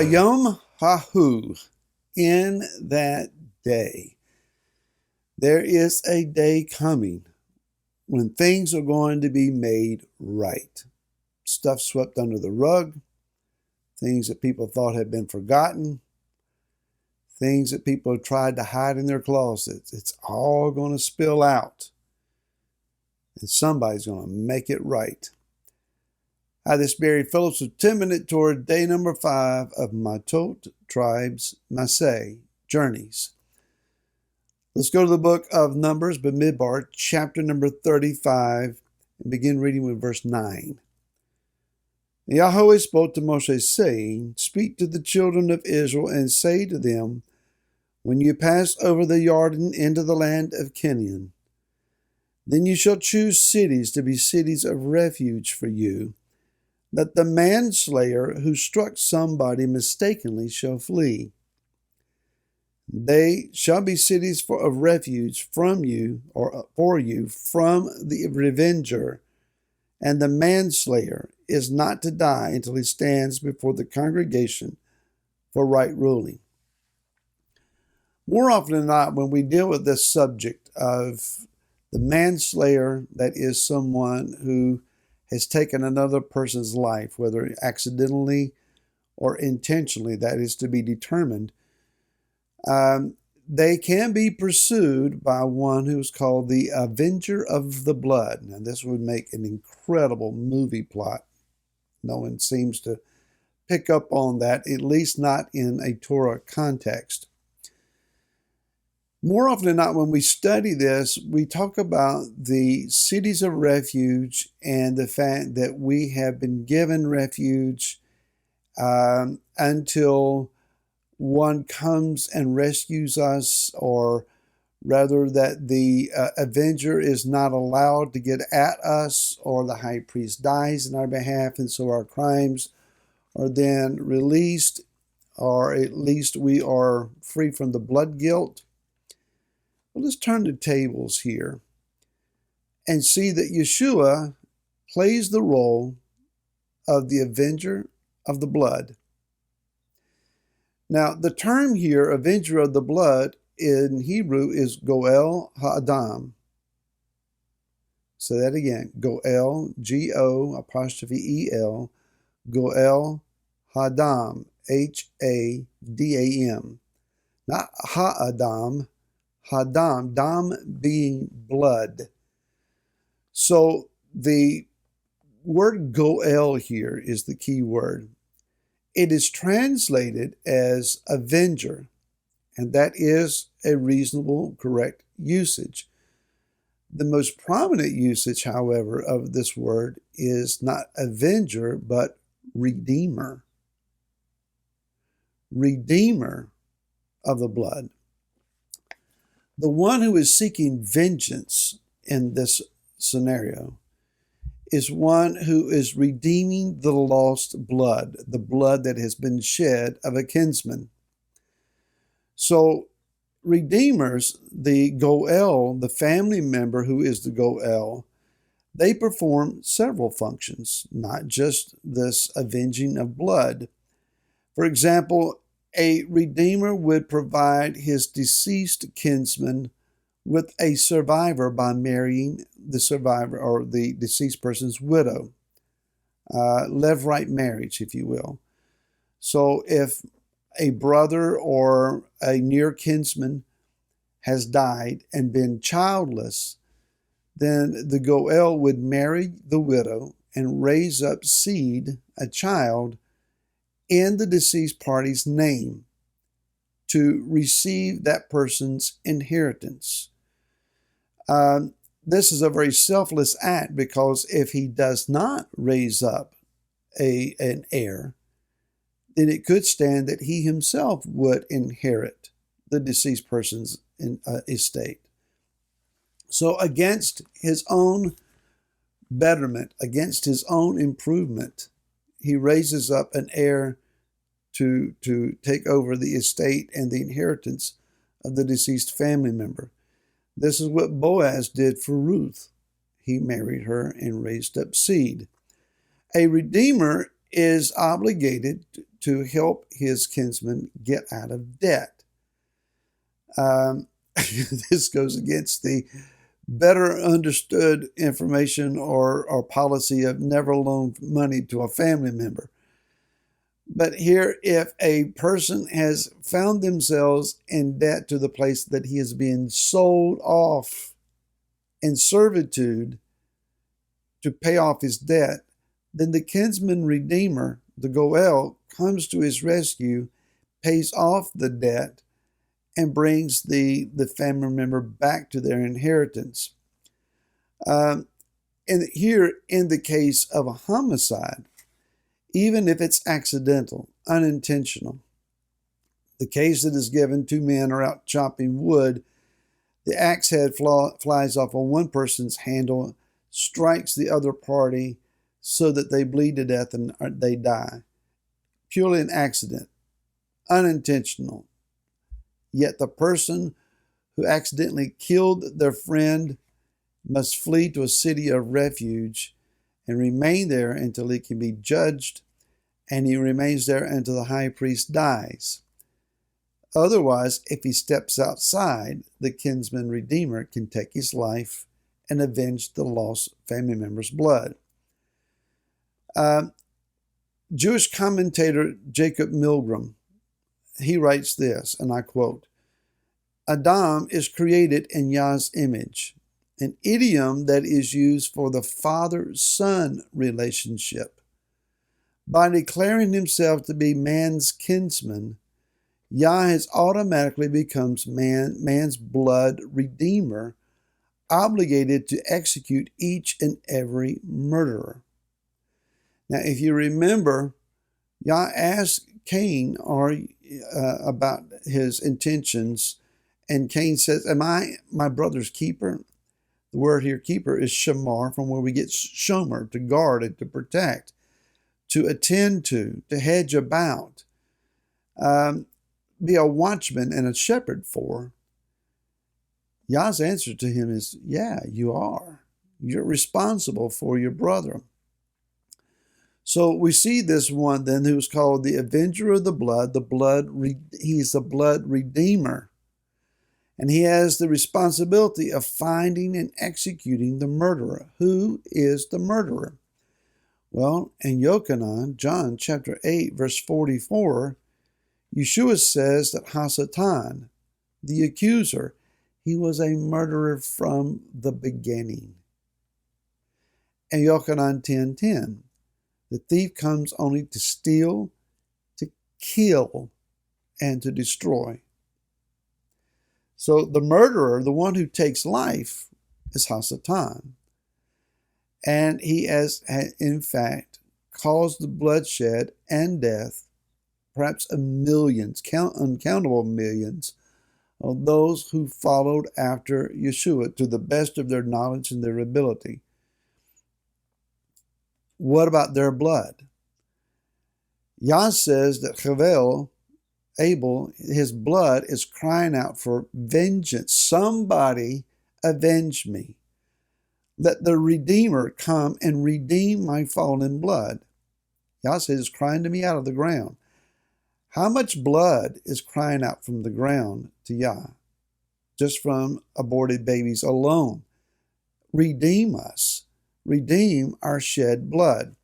Bayom Hahu, in that day. There is a day coming when things are going to be made right. Stuff swept under the rug, things that people thought had been forgotten, things that people have tried to hide in their closets. It's all going to spill out, and somebody's going to make it right. Hi, this is Barry Phillips with 10 Minute Tour, day number 5 of Matot Tribes Masei Journeys. Let's go to the book of Numbers, Bamidbar, chapter number 35, and begin reading with verse 9. Yahweh spoke to Moshe, saying, Speak to the children of Israel, and say to them, When you pass over the Jordan into the land of Canaan, then you shall choose cities to be cities of refuge for you, that the manslayer who struck somebody mistakenly shall flee. They shall be cities of refuge from you, or for you, from the Avenger, and the manslayer is not to die until he stands before the congregation for right ruling. More often than not, when we deal with this subject of the manslayer, that is someone who has taken another person's life, whether accidentally or intentionally, that is to be determined, they can be pursued by one who is called the Avenger of the Blood. Now, this would make an incredible movie plot. No one seems to pick up on that, at least not in a Torah context. More often than not, when we study this, we talk about the cities of refuge and the fact that we have been given refuge until one comes and rescues us, or rather that the Avenger is not allowed to get at us, or the high priest dies in our behalf, and so our crimes are then released, or at least we are free from the blood guilt. Well, let's turn the tables here and see that Yeshua plays the role of the Avenger of the Blood. Now, the term here, Avenger of the Blood, in Hebrew is Goel Ha'adam. Say that again. Goel, G-O''E-L, Goel Ha'adam, H-A-D-A-M. Not Ha'adam, Hadam, Dam being blood. So the word Goel here is the key word. It is translated as Avenger, and that is a reasonable, correct usage. The most prominent usage, however, of this word is not Avenger, but Redeemer. Redeemer of the blood. The one who is seeking vengeance in this scenario is one who is redeeming the lost blood, the blood that has been shed of a kinsman. So redeemers, the Goel, the family member who is the Goel, they perform several functions, not just this avenging of blood. For example, a redeemer would provide his deceased kinsman with a survivor by marrying the survivor or the deceased person's widow. Levirate marriage, if you will. So if a brother or a near kinsman has died and been childless, then the Goel would marry the widow and raise up seed, a child, in the deceased party's name to receive that person's inheritance. This is a very selfless act, because if he does not raise up an heir, then it could stand that he himself would inherit the deceased person's estate. So against his own betterment, against his own improvement, he raises up an heir to take over the estate and the inheritance of the deceased family member. This is what Boaz did for Ruth. He married her and raised up seed. A redeemer is obligated to help his kinsman get out of debt. This goes against the better understood information or policy of never loan money to a family member. But here, if a person has found themselves in debt to the place that he is being sold off in servitude to pay off his debt, then the kinsman redeemer, the Goel, comes to his rescue, pays off the debt, and brings the family member back to their inheritance. And here, in the case of a homicide, even if it's accidental, unintentional, the case that is given, two men are out chopping wood, the axe head flies off on one person's handle, strikes the other party so that they bleed to death and they die. Purely an accident, unintentional. Yet the person who accidentally killed their friend must flee to a city of refuge and remain there until he can be judged, and he remains there until the high priest dies. Otherwise, if he steps outside, the kinsman redeemer can take his life and avenge the lost family member's blood. Jewish commentator Jacob Milgram, he writes this, and I quote, "Adam is created in Yah's image, an idiom that is used for the father-son relationship. By declaring himself to be man's kinsman, Yah has automatically becomes man's blood redeemer, obligated to execute each and every murderer." Now, if you remember, Yah asked Cain about his intentions, and Cain says, "Am I my brother's keeper?" The word here, keeper, is shamar, from where we get shomer, to guard and to protect, to attend to hedge about, be a watchman and a shepherd for. Yah's answer to him is, yeah, you are. You're responsible for your brother. So we see this one then who's called the Avenger of the blood. He's the blood redeemer. And he has the responsibility of finding and executing the murderer. Who is the murderer? Well, in Yochanan, John chapter 8, verse 44, Yeshua says that Hasatan, the accuser, he was a murderer from the beginning. And Yochanan 10:10, the thief comes only to steal, to kill, and to destroy. So the murderer, the one who takes life, is Hasatan. And he has, in fact, caused the bloodshed and death, perhaps of millions, uncountable millions, of those who followed after Yeshua to the best of their knowledge and their ability. What about their blood? Yah says that Abel, his blood is crying out for vengeance. Somebody avenge me. Let the Redeemer come and redeem my fallen blood. Yah says it's crying to me out of the ground. How much blood is crying out from the ground to Yah? Just from aborted babies alone. Redeem us. Redeem our shed blood.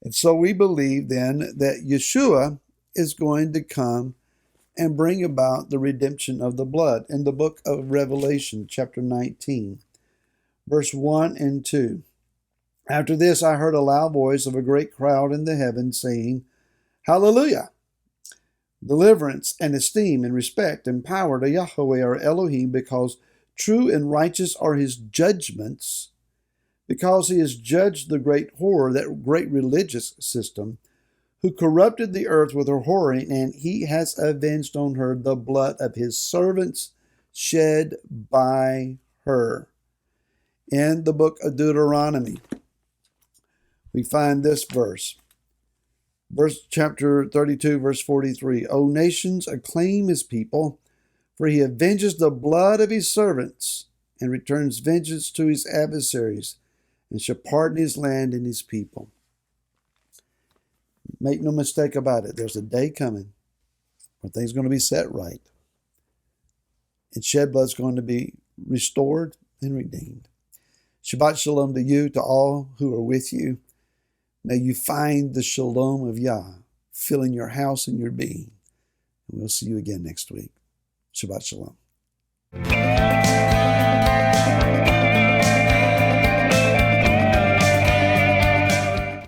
And so we believe then that Yeshua is going to come and bring about the redemption of the blood. In the book of Revelation, chapter 19, verse 1 and 2. After this I heard a loud voice of a great crowd in the heavens saying, Hallelujah! Deliverance and esteem and respect and power to Yahweh our Elohim, because true and righteous are his judgments, because he has judged the great whore, that great religious system, who corrupted the earth with her whoring, and he has avenged on her the blood of his servants shed by her. In the book of Deuteronomy, we find this verse. Chapter 32, verse 43. O nations, acclaim his people, for he avenges the blood of his servants, and returns vengeance to his adversaries, and shall pardon his land and his people. Make no mistake about it. There's a day coming where things are going to be set right. And shed blood is going to be restored and redeemed. Shabbat shalom to you, to all who are with you. May you find the shalom of Yah filling your house and your being. And we'll see you again next week. Shabbat shalom.